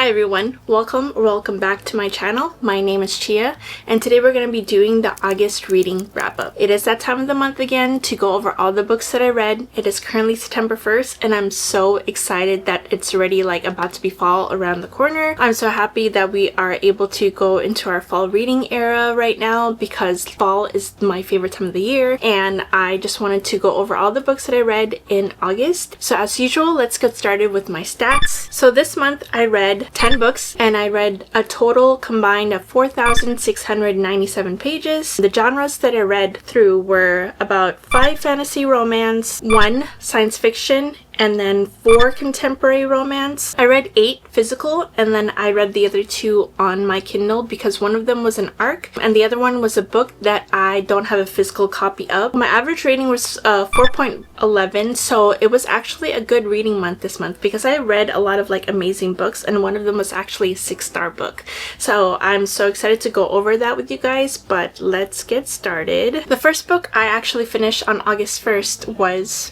everyone, welcome back to my channel. My name is Chia and today we're going to be doing the August reading wrap up. It is that time of the month again to go over all the books that I read. It is currently September 1st and I'm so excited that it's already about to be fall around the corner. I'm so happy that we are able to go into our fall reading era right now because fall is my favorite time of the year, and I just wanted to go over all the books that I read in August. So as usual, let's get started with my stats. So this month I read 10 books and I read a total combined of 4,697 pages. The genres that I read through were about 5 fantasy romance, 1 science fiction, and then 4 contemporary romance. I read 8 physical, and then I read the other 2 on my Kindle because one of them was an ARC and the other one was a book that I don't have a physical copy of. My average rating was 4.11, so it was actually a good reading month this month because I read a lot of amazing books, and one of them was actually a 6-star book. So I'm so excited to go over that with you guys, but let's get started. The first book I actually finished on August 1st was...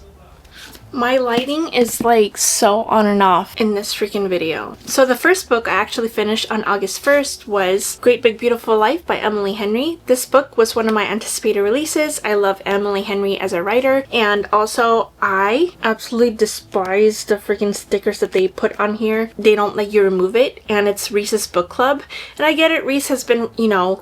My lighting is so on and off in this freaking video. So the first book I actually finished on August 1st was Great Big Beautiful Life by Emily Henry. This book was one of my anticipated releases. I love Emily Henry as a writer, and also I absolutely despise the freaking stickers that they put on here. They don't let you remove it, and it's Reese's book club. And I get it, Reese has been,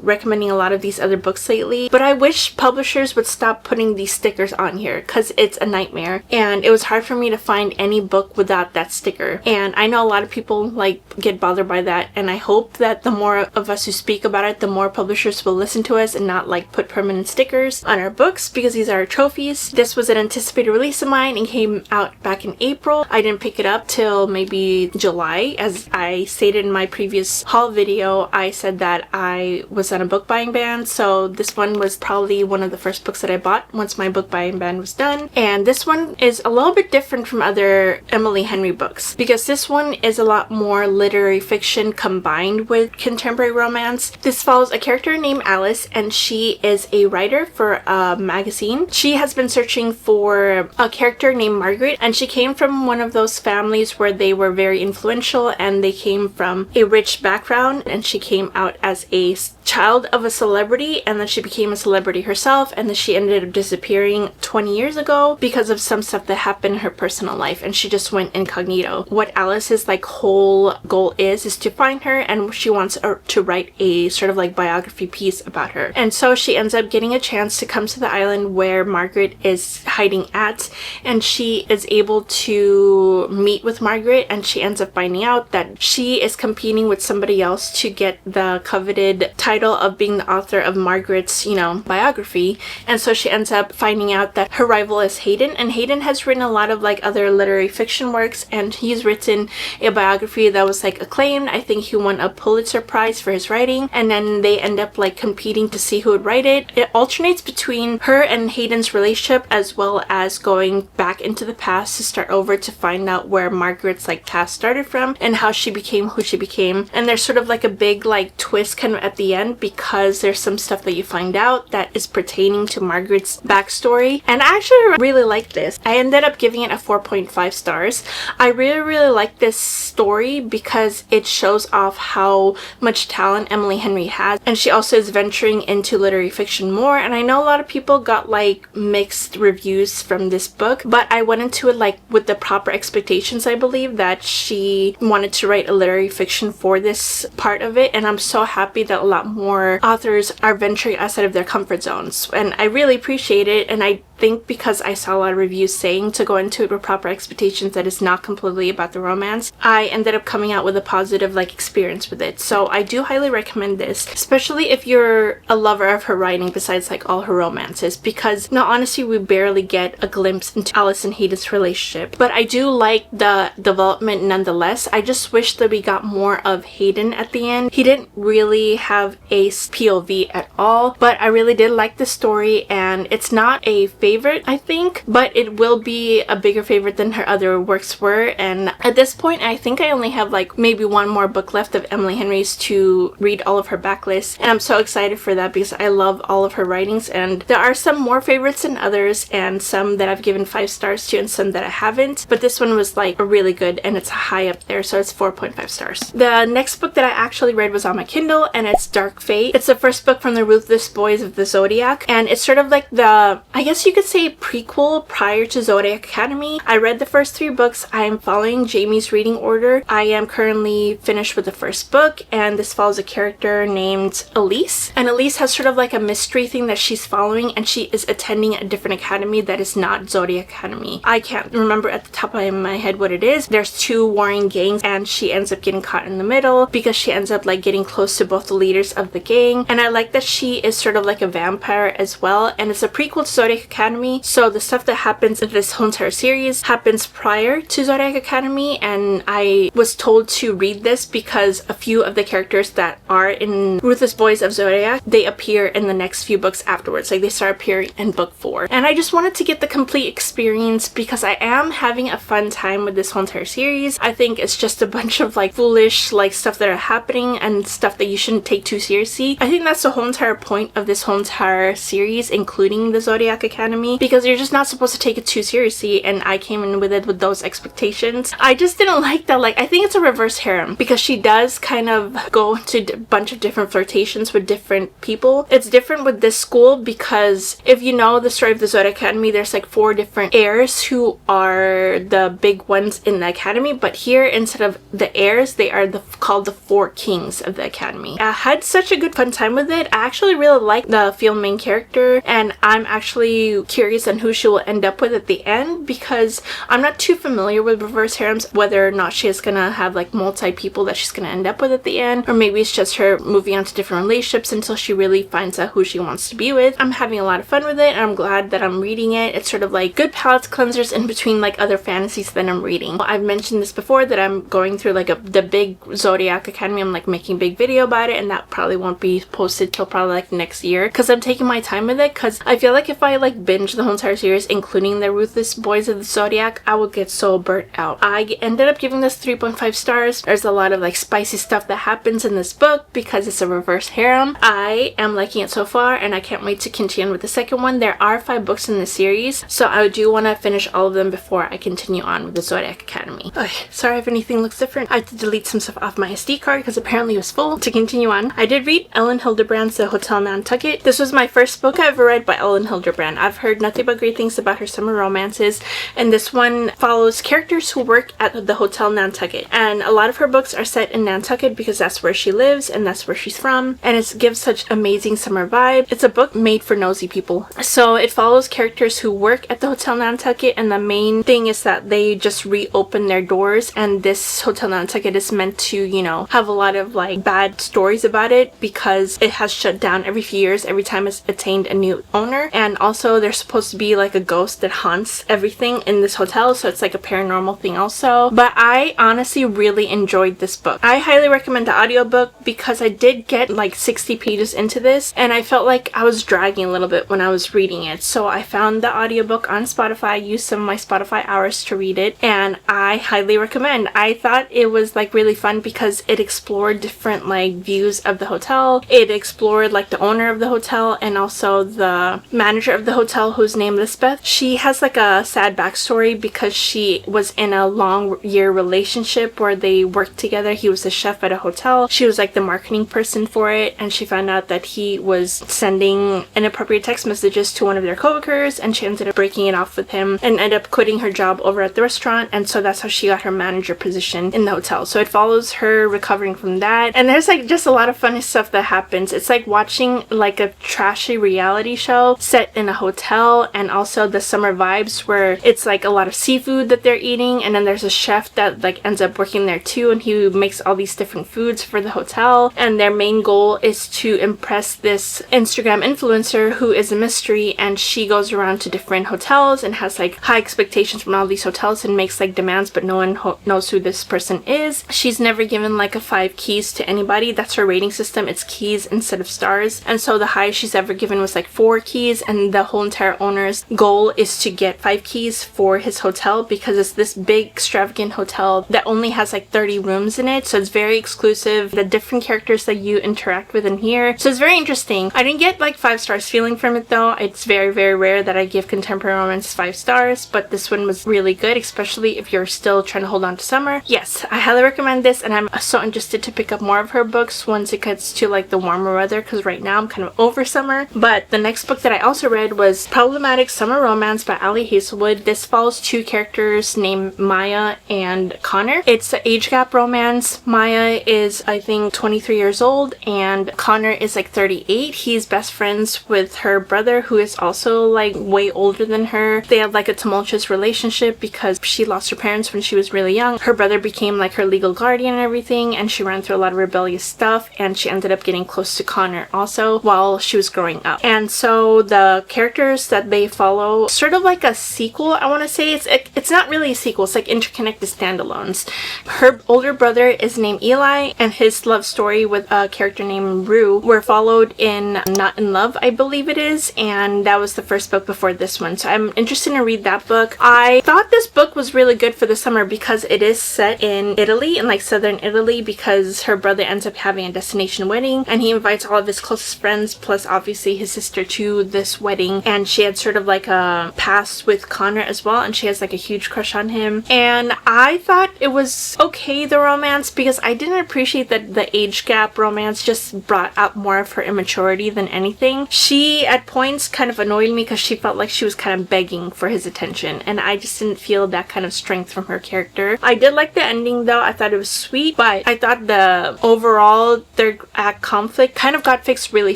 recommending a lot of these other books lately, but I wish publishers would stop putting these stickers on here because it's a nightmare, and it was hard for me to find any book without that sticker. And I know a lot of people get bothered by that, and I hope that the more of us who speak about it, the more publishers will listen to us and not put permanent stickers on our books because these are our trophies. This was an anticipated release of mine and came out back in April. I didn't pick it up till maybe July. As I stated in my previous haul video, I said that I was on a book buying ban, so this one was probably one of the first books that I bought once my book buying ban was done. And this one is a little bit different from other Emily Henry books because this one is a lot more literary fiction combined with contemporary romance. This follows a character named Alice, and she is a writer for a magazine. She has been searching for a character named Margaret, and she came from one of those families where they were very influential and they came from a rich background, and she came out as a child of a celebrity, and then she became a celebrity herself, and then she ended up disappearing 20 years ago because of some stuff that happened in her personal life, and she just went incognito. What Alice's whole goal is to find her, and she wants to write a sort of biography piece about her. And so she ends up getting a chance to come to the island where Margaret is hiding at, and she is able to meet with Margaret, and she ends up finding out that she is competing with somebody else to get the coveted title of being the author of Margaret's, biography. And so she ends up finding out that her rival is Hayden, and Hayden has written a lot of other literary fiction works, and he's written a biography that was acclaimed. I think he won a Pulitzer Prize for his writing, and then they end up competing to see who would write it. It alternates between her and Hayden's relationship as well as going back into the past to start over to find out where Margaret's past started from and how she became who she became. And there's sort of a big twist kind of at the end because there's some stuff that you find out that is pertaining to Margaret's backstory. And I actually really like this. I ended up giving it a 4.5 stars. I really like this story because it shows off how much talent Emily Henry has, and she also is venturing into literary fiction more. And I know a lot of people got mixed reviews from this book, but I went into it with the proper expectations. I believe that she wanted to write a literary fiction for this part of it, and I'm so happy that a lot more authors are venturing outside of their comfort zones, and I really appreciate it. And I think because I saw a lot of reviews saying to go into it with proper expectations, that it's not completely about the romance, I ended up coming out with a positive experience with it. So I do highly recommend this, especially if you're a lover of her writing besides all her romances, because now honestly we barely get a glimpse into Alice and Hayden's relationship, but I do like the development nonetheless. I just wish that we got more of Hayden at the end. He didn't really have a POV at all, but I really did like the story, and it's not a favorite, I think, but it will be a bigger favorite than her other works were. And at this point, I think I only have like maybe one more book left of Emily Henry's to read all of her backlist, and I'm so excited for that because I love all of her writings. And there are some more favorites than others, and some that I've given 5 stars to and some that I haven't, but this one was like really good and it's high up there, so it's 4.5 stars. The next book that I actually read was on my Kindle, and it's Dark Fate. It's the first book from the Ruthless Boys of the Zodiac, and it's sort of like the, I guess you could say, prequel prior to Zodiac Academy. I read the first 3 books. I am following Jamie's reading order. I am currently finished with the first book, and this follows a character named Elise, and Elise has sort of like a mystery thing that she's following, and she is attending a different academy that is not Zodiac Academy. I can't remember at the top of my head what it is. There's 2 warring gangs, and she ends up getting caught in the middle because she ends up like getting close to both the leaders of the gang. And I like that she is sort of like a vampire as well, and it's a prequel to Zodiac Academy, so the stuff that happens in this whole entire series happens prior to Zodiac Academy. And I was told to read this because a few of the characters that are in Ruthless Boys of Zodiac, they appear in the next few books afterwards. Like they start appearing in book 4, and I just wanted to get the complete experience because I am having a fun time with this whole entire series. I think it's just a bunch of like foolish like stuff that are happening and stuff that you shouldn't take too seriously. I think that's the whole entire point of this whole entire series, including the Zodiac Academy, because you're just not supposed to take it too seriously, and I came in with it with those expectations. I just didn't like that. Like I think it's a reverse harem because she does kind of go to a bunch of different flirtations with different people. It's different with this school because if you know the story of the Zodiac Academy, there's like 4 different heirs who are the big ones in the academy, but here instead of the heirs, they are called the 4 kings of the academy. I had such a good fun time with it. I actually really like the female main character, and I'm actually curious on who she will end up with at the end because I'm not too familiar with reverse harems, whether or not she is gonna have like multi people that she's gonna end up with at the end, or maybe it's just her moving on to different relationships until she really finds out who she wants to be with. I'm having a lot of fun with it, and I'm glad that I'm reading it. It's sort of like good palate cleansers in between like other fantasies that I'm reading. I've mentioned this before that I'm going through like the big Zodiac Academy. I'm like making a big video about it, and that probably won't be posted till probably like next year because I'm taking my time with it, because I feel like if I like binge the whole entire series including the Ruthless Boys of the Zodiac, I would get so burnt out. I ended up giving this 3.5 stars. There's a lot of like spicy stuff that happens in this book because it's a reverse harem. I am liking it so far, and I can't wait to continue with the second one. There are 5 books in the series, so I do want to finish all of them before I continue on with the Zodiac Academy. Okay, sorry if anything looks different. I had to delete some stuff off my SD card because apparently it was full. To continue on, I did read Ellen Hildebrand's The Hotel Nantucket. This was my first book I ever read by Ellen Hildebrand. I've heard nothing but great things about her summer romances, and this one follows characters who work at the Hotel Nantucket. And a lot of her books are set in Nantucket because that's where she lives and that's where she's from, and it gives such amazing summer vibe. It's a book made for nosy people. So it follows characters who work at the Hotel Nantucket, and the main thing is that they just reopen their doors, and this Hotel Nantucket is meant to, you know, have a lot of like bad stories about it because it has shut down every few years every time it's attained a new owner. And also there's supposed to be like a ghost that haunts everything in this hotel, so it's like a paranormal thing also. But I honestly really enjoyed this book. I highly recommend the audiobook because I did get like 60 pages into this, and I felt like I was dragging a little bit when I was reading it. So I found the audiobook on Spotify, used some of my Spotify hours to read it, and I highly recommend. I thought it was like really fun because it explored different like views of the hotel. It explored like the owner of the hotel and also the manager of the hotel, who's named Lisbeth. She has like a sad backstory because she was in a long year relationship where they worked together. He was a chef at a hotel. She was like the marketing person for it, and she found out that he was sending inappropriate text messages to one of their coworkers, and she ended up breaking it off with him and ended up quitting her job over at the restaurant, and so that's how she got her manager position in the hotel. So it follows her recovering from that, and there's like just a lot of funny stuff that happens. It's like watching like a trashy reality show set in a hotel, and also the summer vibes where it's like a lot of seafood that they're eating, and then there's a chef that like ends up working there too, and he makes all these different foods for the hotel, and their main goal is to impress this Instagram influencer who is a mystery, and she goes around to different hotels and has like high expectations from all these hotels and makes like demands, but no one knows who this person is. She's never given like a 5 keys to anybody. That's her rating system. It's keys instead of stars, and so the highest she's ever given was like 4 keys, and the whole entire owner's goal is to get 5 keys for his hotel because it's this big extravagant hotel that only has like 30 rooms in it, so it's very exclusive. The different characters that you interact with in here, so it's very interesting. I didn't get like 5 stars feeling from it though. It's very, very rare that I give contemporary romance 5 stars, but this one was really good, especially if you're still trying to hold on to summer. Yes, I highly recommend this, and I'm so interested to pick up more of her books once it gets to like the warmer weather, because right now I'm kind of over summer. But the next book that I also read was Problematic Summer Romance by Ali Hazelwood. This follows 2 characters named Maya and Connor. It's an age gap romance. Maya is, I think, 23 years old and Connor is like 38. He's best friends with her brother, who is also like way older than her. They have like a tumultuous relationship because she lost her parents when she was really young. Her brother became like her legal guardian and everything, and she ran through a lot of rebellious stuff, and she ended up getting close to Connor also while she was growing up. And so the characters that they follow, sort of like a sequel, I want to say. It's not really a sequel, it's like interconnected standalones. Her older brother is named Eli, and his love story with a character named Rue were followed in Not in Love, I believe it is, and that was the first book before this one, so I'm interested to read that book. I thought this book was really good for the summer because it is set in Italy, in like southern Italy, because her brother ends up having a destination wedding and he invites all of his closest friends plus obviously his sister to this wedding, and she had sort of like a past with Connor as well, and she has like a huge crush on him. And I thought it was okay, the romance, because I didn't appreciate that the age gap romance just brought out more of her immaturity than anything. She at points kind of annoyed me because she felt like she was kind of begging for his attention, and I just didn't feel that kind of strength from her character. I did like the ending though. I thought it was sweet, but I thought the overall third act conflict kind of got fixed really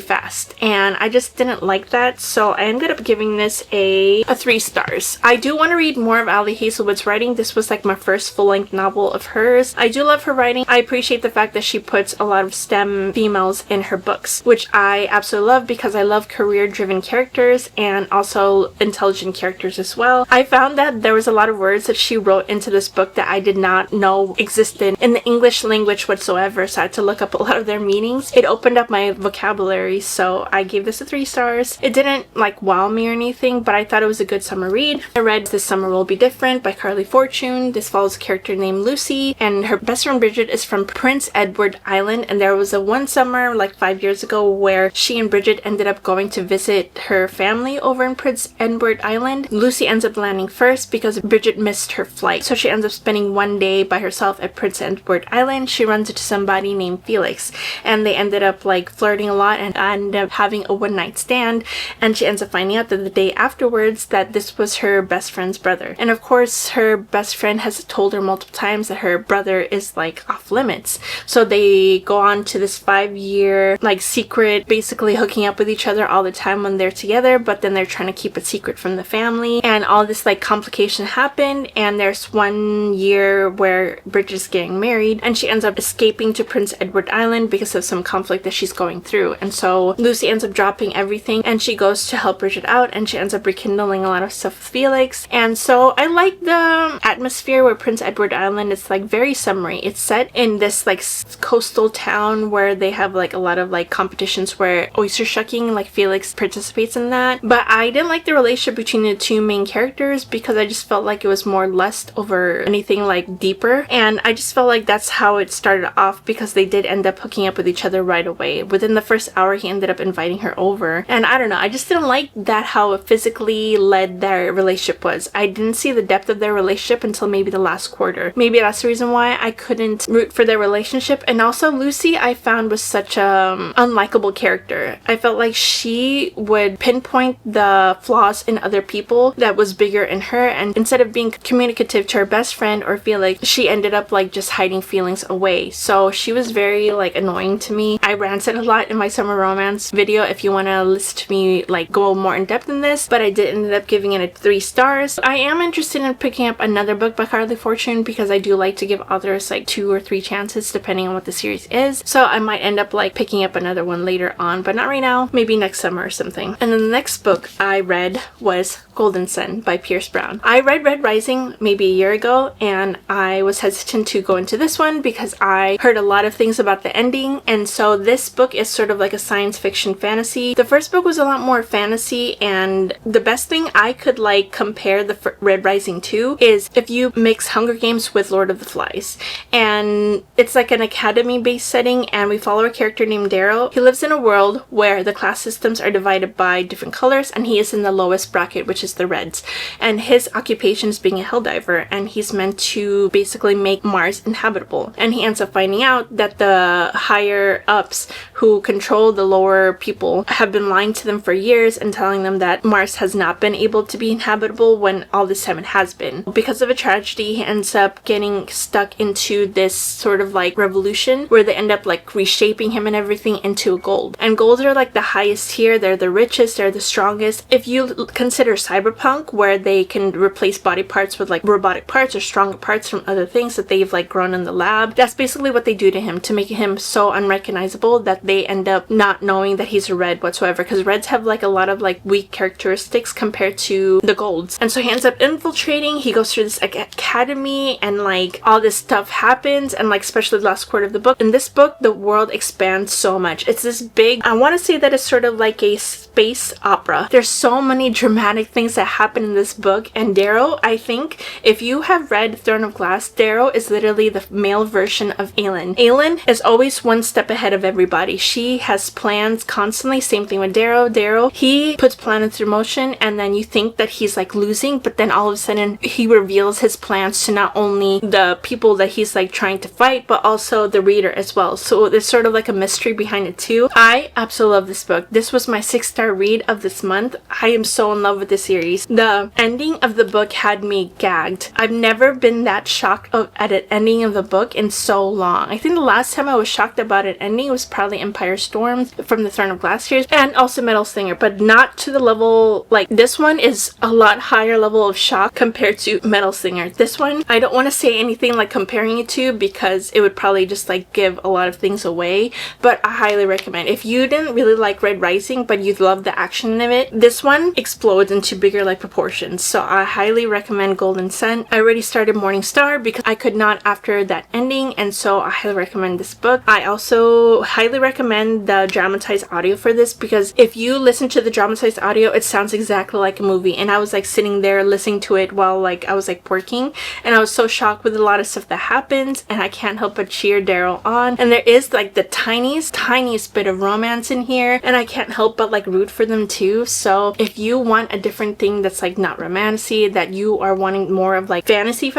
fast, and I just didn't like that, so I ended up giving this a 3 stars. I do want to read more of Ali Hazelwood's writing. This was like my first full-length novel of hers. I do love her writing. I appreciate the fact that she puts a lot of STEM females in her books, which I absolutely love because I love career-driven characters and also intelligent characters as well. I found that there was a lot of words that she wrote into this book that I did not know existed in the English language whatsoever, so I had to look up a lot of their meanings. It opened up my vocabulary, so I gave this a 3 stars. It didn't like wow me or anything, but I thought it was a good summer read. I read This Summer Will Be Different by Carly Fortune. This follows a character named Lucy, and her best friend Bridget is from Prince Edward Island, and there was a one summer like 5 years ago where she and Bridget ended up going to visit her family over in Prince Edward Island. Lucy ends up landing first because Bridget missed her flight, so she ends up spending one day by herself at Prince Edward Island. She runs into somebody named Felix, and they ended up like flirting a lot and ended up having a one-night stand, and she ends up finding out that the day afterwards that this was her best friend's brother. And of course her best friend has told her multiple times that her brother is like off limits, so they go on to this 5-year like secret, basically hooking up with each other all the time when they're together, but then they're trying to keep it secret from the family, and all this like complication happened. And there's one year where Bridget's getting married and she ends up escaping to Prince Edward Island because of some conflict that she's going through, and so Lucy ends up dropping everything and she goes to help Bridget out, and she ends up rekindling a lot of stuff with Felix. And so I like the atmosphere where Prince Edward Island is like very summery. It's set in this like coastal town where they have like a lot of like competitions where oyster shucking, like Felix participates in that. But I didn't like the relationship between the 2 main characters because I just felt like it was more lust over anything like deeper, and I just felt like that's how it started off because they did end up hooking up with each other right away. Within the first hour he ended up inviting her over, and I don't know, I just didn't like that how physically led their relationship was. I didn't see the depth of their relationship until maybe the last quarter. Maybe that's the reason why I couldn't root for their relationship. And also Lucy I found was such a unlikable character. I felt like she would pinpoint the flaws in other people that was bigger in her, and instead of being communicative to her best friend or Felix, she ended up like just hiding feelings away. So she was very like annoying to me. I ranted a lot in my summer romance video if you want to listen to me like go more in depth in this, but I did end up giving it a 3 stars. I am interested in picking up another book by Carly Fortune because I do like to give authors like 2 or 3 chances depending on what the series is, so I might end up like picking up another one later on, but not right now, maybe next summer or something. And then the next book I read was Golden Sun by Pierce Brown. I read Red Rising maybe a year ago, and I was hesitant to go into this one because I heard a lot of things about the ending, and so this book is sort of like a science fiction fantasy. The first book was a lot more fantasy tragedy, and the best thing I could like compare the Red Rising to is if you mix Hunger Games with Lord of the Flies. And it's like an academy-based setting, and we follow a character named Darrow. He lives in a world where the class systems are divided by different colors, and he is in the lowest bracket, which is the Reds. And his occupation is being a helldiver, and he's meant to basically make Mars inhabitable. And he ends up finding out that the higher ups who control the lower people have been lying to them for years and telling them that Mars has not been able to be inhabitable when all this time it has been. Because of a tragedy, he ends up getting stuck into this sort of like revolution where they end up like reshaping him and everything into a gold. And golds are like the highest tier, they're the richest, they're the strongest. If you consider cyberpunk, where they can replace body parts with like robotic parts or stronger parts from other things that they've like grown in the lab, that's basically what they do to him to make him so unrecognizable that they end up not knowing that he's a red whatsoever, because reds have like a lot of like weak characteristics compared to the golds. And so he ends up infiltrating, he goes through this like academy, and like all this stuff happens, and like especially the last quarter of the book. In this book, the world expands so much. It's this big, I want to say that it's sort of like a space opera. There's so many dramatic things that happen in this book, and Darrow, I think if you have read Throne of Glass, Darrow is literally the male version of Aelin. Aelin is always one step ahead of everybody. She has plans constantly. Same thing with Darrow. Darrow, he puts plans through motion, and then you think that he's like losing, but then all of a sudden he reveals his plans to not only the people that he's like trying to fight, but also the reader as well. So there's sort of like a mystery behind it too. I absolutely love this book. This was my 6-star read of this month. I am so in love with this series. The ending of the book had me gagged. I've never been that shocked at an ending of a book in so long. I think the last time I was shocked about an ending was probably Empire Storms from the Throne of Glass series, and also Metal Slinger, but not to the level, like this one is a lot higher level of shock compared to Metal Slinger. This one, I don't want to say anything like comparing it to, because it would probably just like give a lot of things away, but I highly recommend. If you didn't really like Red Rising but you love the action of it, this one explodes into bigger like proportions. So I highly recommend Golden Sun. I already started Morning Star because I could not after that ending, and so I highly recommend this book. I also highly recommend the dramatized audio for this, because if you listen to the dramatized audio, it sounds exactly like a movie, and I was like sitting there listening to it while like I was like working, and I was so shocked with a lot of stuff that happens, and I can't help but cheer Darrow on. And there is like the tiniest bit of romance in here, and I can't help but like root for them too. So if you want a different thing that's like not romancy, that you are wanting more of like fantasy,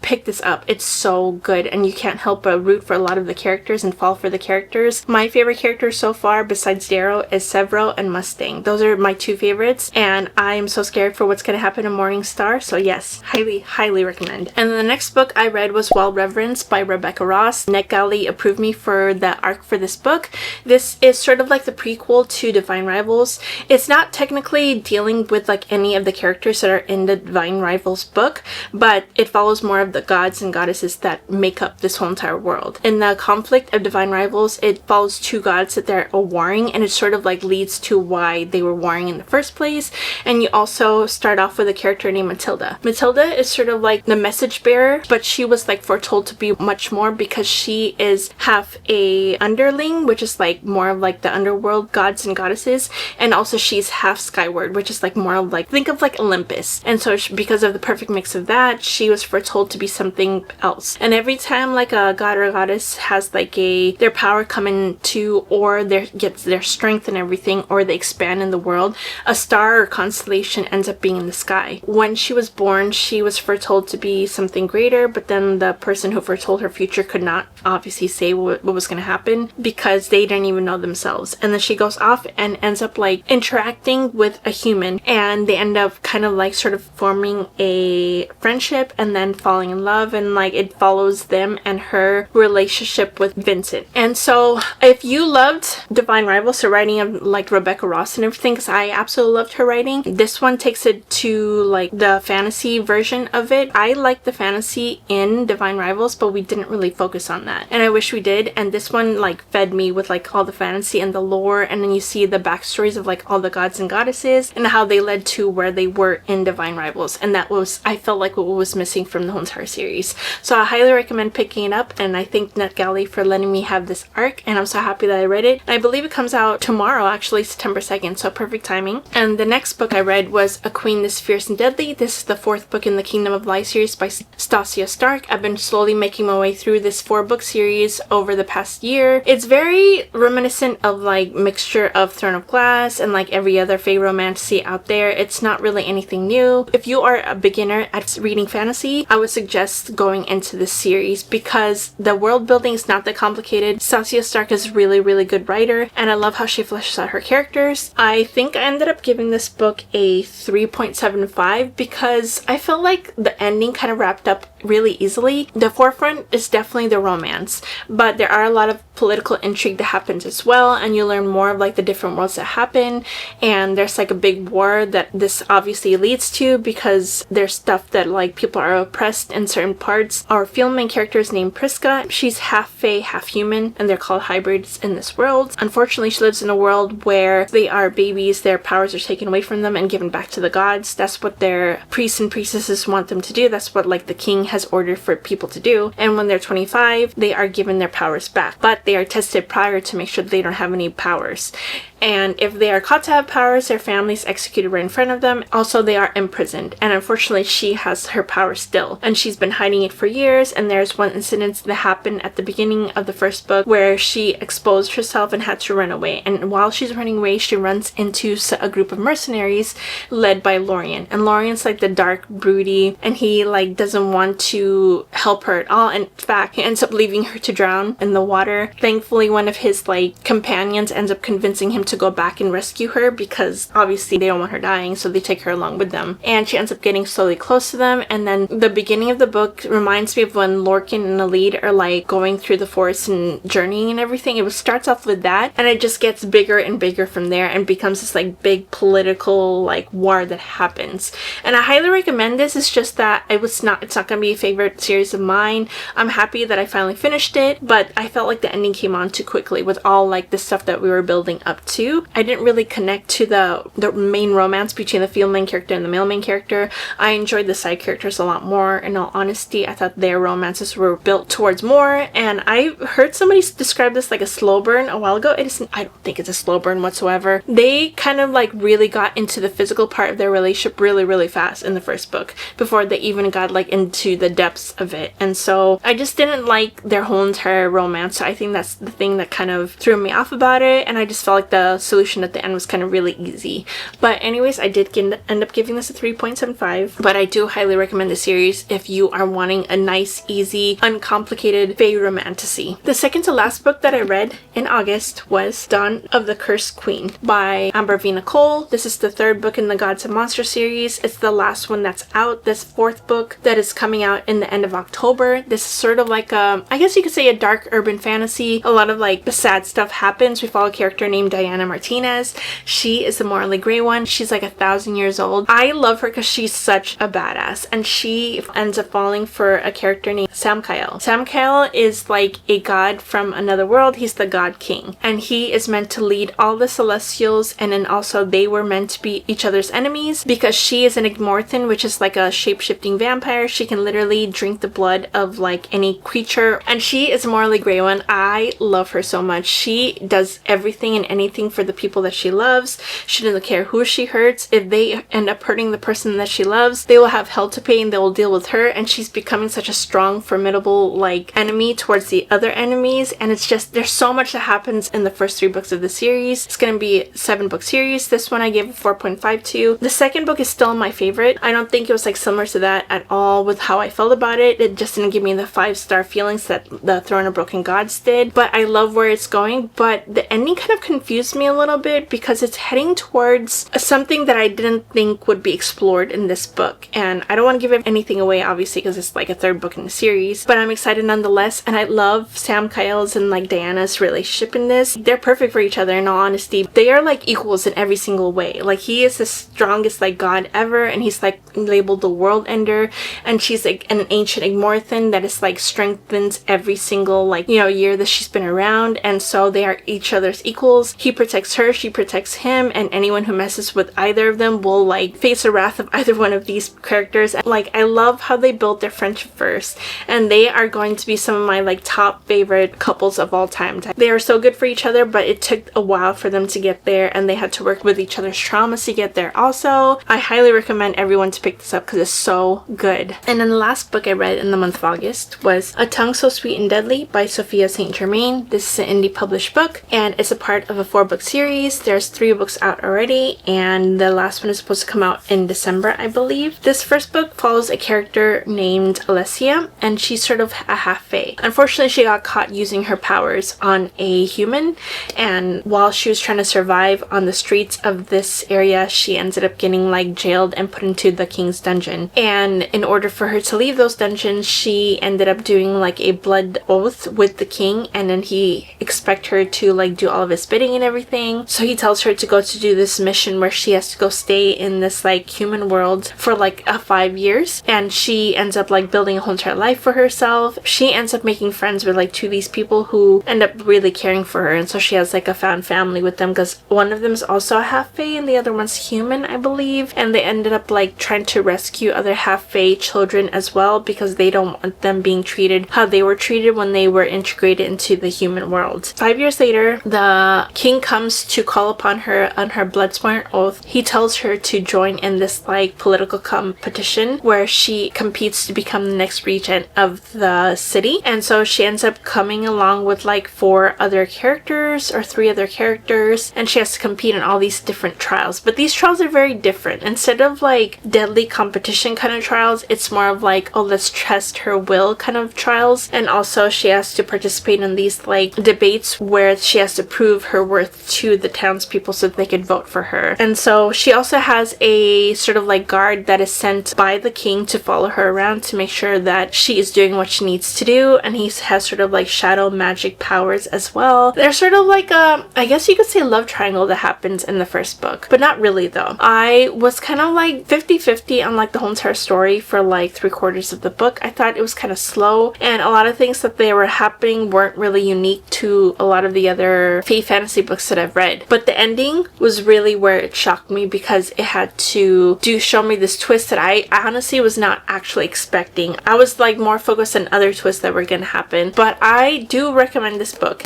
pick this up. It's so good, and you can't help but root for a lot of the characters and fall for the characters. My favorite characters so far besides Darrow is Severo and Mustang. Those are my two favorites, and I am so scared for what's going to happen in Morning Star. So yes, highly recommend. And the next book I read was Well Reverenced by Rebecca Ross. NetGalley approved me for the arc for this book. This is sort of like the prequel to Divine Rivals. It's not technically dealing with like any of the characters that are in the Divine Rivals book, but it follows more of the gods and goddesses that make up this whole entire world. In the conflict of Divine Rivals, it follows two gods that they're warring, and it sort of like leads to why they were warring in the first place. And you also start off with a character named Matilda. Matilda is sort of like the message bearer, but she was like foretold to be much more, because she is half a underling, which is like more of like the underworld gods and goddesses, and also she's half skyward, which is like more of like, think of like Olympus. And so because of the perfect mix of that, she was foretold to be something else. And every time like a god or a goddess has like their power come into, or gets their strength and everything, or they expand in the world, a star or constellation ends up being in the sky. When she was born, she was foretold to be something greater, but then the person who foretold her future could not obviously say what was going to happen, because they didn't even know themselves. And then she goes off and ends up like interacting with a human, and they end up kind of like sort of forming a friendship and then falling in love, and like it follows them and her relationship with Vincent. And so if you loved Divine Rivals, the writing of like Rebecca Ross and everything, because I absolutely loved her writing, this one takes it to like the fantasy version of it. I like the fantasy in Divine Rivals, but we didn't really focus on that, and I wish we did. And this one like fed me with like all the fantasy and the lore, and then you see the backstories of like all the gods and goddesses and how they led to where they were in Divine Rivals, and that was, I felt like, what was missing from the whole entire series. So I highly recommend picking it up, and I thank NetGalley for letting me have this arc, and I'm so happy that I read it. And I believe it comes out tomorrow, actually September 2nd, so perfect timing. And the next book I read was A Queen This Fierce and Deadly. This is the 4th book in the Kingdom of Lies series by Stasia Stark. I've been slowly making my way through this 4-book series over the past year. It's very reminiscent of like mixture of Throne of Glass and like every other fae romance out there. It's not really anything new. If you are a beginner at reading fantasy, I would suggest going into this series because the world building is not that complicated. Stasia Stark is really good writer, and I love how she fleshes out her characters. I think I ended up giving this book a 3.75 because I felt like the ending kind of wrapped up really easily. The forefront is definitely the romance, but there are a lot of political intrigue that happens as well, and you learn more of like the different worlds that happen, and there's like a big war that this obviously leads to because there's stuff that like people are oppressed in certain parts. Our female main character is named Priska. She's half fae, half human, and they're called hybrids in this world. Unfortunately, she lives in a world where they are babies, their powers are taken away from them and given back to the gods. That's what their priests and priestesses want them to do. That's what like the king has ordered for people to do. And when they're 25, they are given their powers back, but they are tested prior to make sure that they don't have any powers. And if they are caught to have powers, their families executed right in front of them. Also, they are imprisoned. And unfortunately, she has her power still. And she's been hiding it for years. And there's one incident that happened at the beginning of the 1st book where she exposed herself and had to run away. And while she's running away, she runs into a group of mercenaries led by Lorien. And Lorien's like the dark, broody, and he like doesn't want to help her at all. In fact, he ends up leaving her to drown in the water. Thankfully, one of his like companions ends up convincing him to go back and rescue her because obviously they don't want her dying, so they take her along with them. And she ends up getting slowly close to them. And then the beginning of the book reminds me of when Lorcan and Alid are like going through the forest and journeying and everything. It starts off with that, and it just gets bigger and bigger from there and becomes this like big political like war that happens. And I highly recommend this. It's just that it's not gonna be a favorite series of mine. I'm happy that I finally finished it, but I felt like the ending came on too quickly with all like the stuff that we were building up to. I didn't really connect to the main romance between the female main character and the male main character. I enjoyed the side characters a lot more. In all honesty, I thought their romances were built towards more, and I heard somebody describe this like a slow burn a while ago. I don't think it's a slow burn whatsoever. They kind of like really got into the physical part of their relationship really fast in the 1st book before they even got like into the depths of it. And so I just didn't like their whole entire romance. So I think that's the thing that kind of threw me off about it, and I just felt like the solution at the end was kind of really easy. But anyways, I did end up giving this a 3.75, but I do highly recommend the series if you are wanting a nice, easy, uncomplicated fae romantasy. The second to last book that I read in August was Dawn of the Cursed Queen by Ambervina Cole. This is the 3rd book in the Gods and Monsters series. It's the last one that's out. This 4th book that is coming out in the end of October. This is sort of like I guess you could say a dark urban fantasy. A lot of like the sad stuff happens. We follow a character named Diana Martinez. She is the morally gray one. She's like 1,000 years old. I love her because she's such a badass, and she ends up falling for a character named Samkael. Samkael is like a god from another world. He's the god king, and he is meant to lead all the celestials, and then also they were meant to be each other's enemies because she is an Igmorthan, which is like a shape-shifting vampire. She can literally drink the blood of like any creature, and she is a morally gray one. I love her so much. She does everything and anything for the people that she loves. She doesn't care who she hurts. If they end up hurting the person that she loves, they will have hell to pay and they will deal with her, and she's becoming such a strong, formidable like enemy towards the other enemies. And it's just, there's so much that happens in the first 3 books of the series. It's gonna be a 7-book series. This one I gave a 4.5 to. The 2nd book is still my favorite. I don't think it was like similar to that at all with how I felt about it. It just didn't give me the 5-star feelings that the Throne of Broken Gods did, but I love where it's going. But the ending kind of confused me a little bit because it's heading towards something that I didn't think would be explored in this book. And I don't want to give anything away, obviously, because it's like a 3rd book in the series, but I'm excited nonetheless. And I love Sam Kyle's and like Diana's relationship in this. They're perfect for each other, in all honesty. They are like equals in every single way. Like, he is the strongest like god ever, and he's like labeled the world ender, and she's like an ancient Igmorthan that is like strengthens every single like, you know, year that she's been around. And so they are each other's equals. He protects her, she protects him, and anyone who messes with either of them will like face the wrath of either one of these characters. And like, I love how they built their friendship first, and they are going to be some of my like top favorite couples of all time. They are so good for each other, but it took a while for them to get there, and they had to work with each other's traumas to get there also. I highly recommend everyone to pick this up because it's so good. And then the last book I read in the month of August was A Tongue So Sweet and Deadly by Sophia St. Germain. This is an indie published book, and it's a part of a 4-book series. There's 3 books out already, and the last one is supposed to come out in December, I believe. This first book follows a character named Alessia, and she's sort of a half-fae. Unfortunately, she got caught using her powers on a human, and while she was trying to survive on the streets of this area, she ended up getting like jailed and put into the king's dungeon. And in order for her to leave those dungeons, she ended up doing like a blood oath with the king, and then he expect her to like do all of his bidding and everything. So he tells her to go to do this mission where she has to go stay in this like human world for like 5 years, and she ends up like building a whole entire life for herself. She ends up making friends with like 2 of these people who end up really caring for her, and so she has like a found family with them because one of them is also a half-fae and the other one's human, I believe, and they ended up like trying to rescue other half-fae children as well because they don't want them being treated how they were treated when they were integrated into the human world. 5 years later, the king comes to call upon her on her blood-sworn oath. He tells her to join in this like political competition where she competes to become the next regent of the city, and so she ends up coming along with like 4 other characters or 3 other characters, and she has to compete in all these different trials. But these trials are very different. Instead of like deadly competition kind of trials, it's more of like, oh, let's test her will kind of trials. And also she has to participate in these like debates where she has to prove her worth to the townspeople so that they could vote for her. And so she also has a sort of like guard that is sent by the king to follow her around to make sure that she is doing what she needs to do, and he has sort of like shadow magic powers as well. There's sort of like a, I guess you could say, love triangle that happens in the first book, but not really though. I was kind of like 50-50 on like the whole entire story for like 3/4 of the book. I thought it was kind of slow, and a lot of things that they were happening weren't really unique to a lot of the other fae fantasy books that I've read. But the ending was really where it shocked me because it had to show me this twist that I honestly was not actually expecting. I was like more focused on other twists that were gonna happen, but I do recommend this book.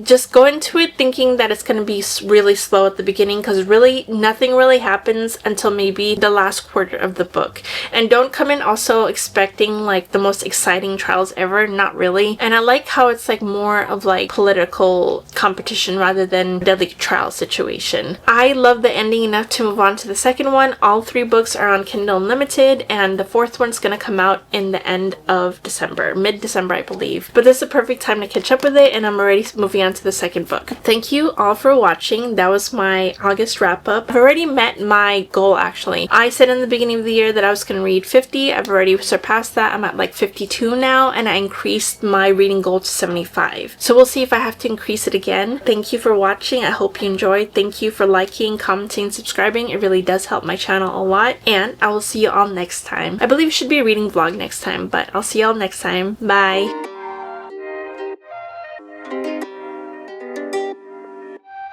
Just go into it thinking that it's gonna be really slow at the beginning because really nothing really happens until maybe the last quarter of the book. And don't come in also expecting like the most exciting trials ever, not really. And I like how it's like more of like political competition rather than deadly trial situation. I love the ending enough to move on to the second one. All 3 books are on Kindle Unlimited, and the 4th one's gonna come out in the end of December, mid-December I believe. But this is a perfect time to catch up with it, and I'm already moving on to the second book. Thank you all for watching. That was my August wrap up. I've already met my goal actually. I said in the beginning of the year that I was gonna read 50. I've already surpassed that. I'm at like 52 now, and I increased my reading goal to 75. So we'll see if I have to increase it again. Thank you for watching. I hope you enjoyed. Thank you for liking, commenting, subscribing. It really does help my channel a lot, and I will see you all next time. I believe it should be a reading vlog next time, but I'll see you all next time. Bye!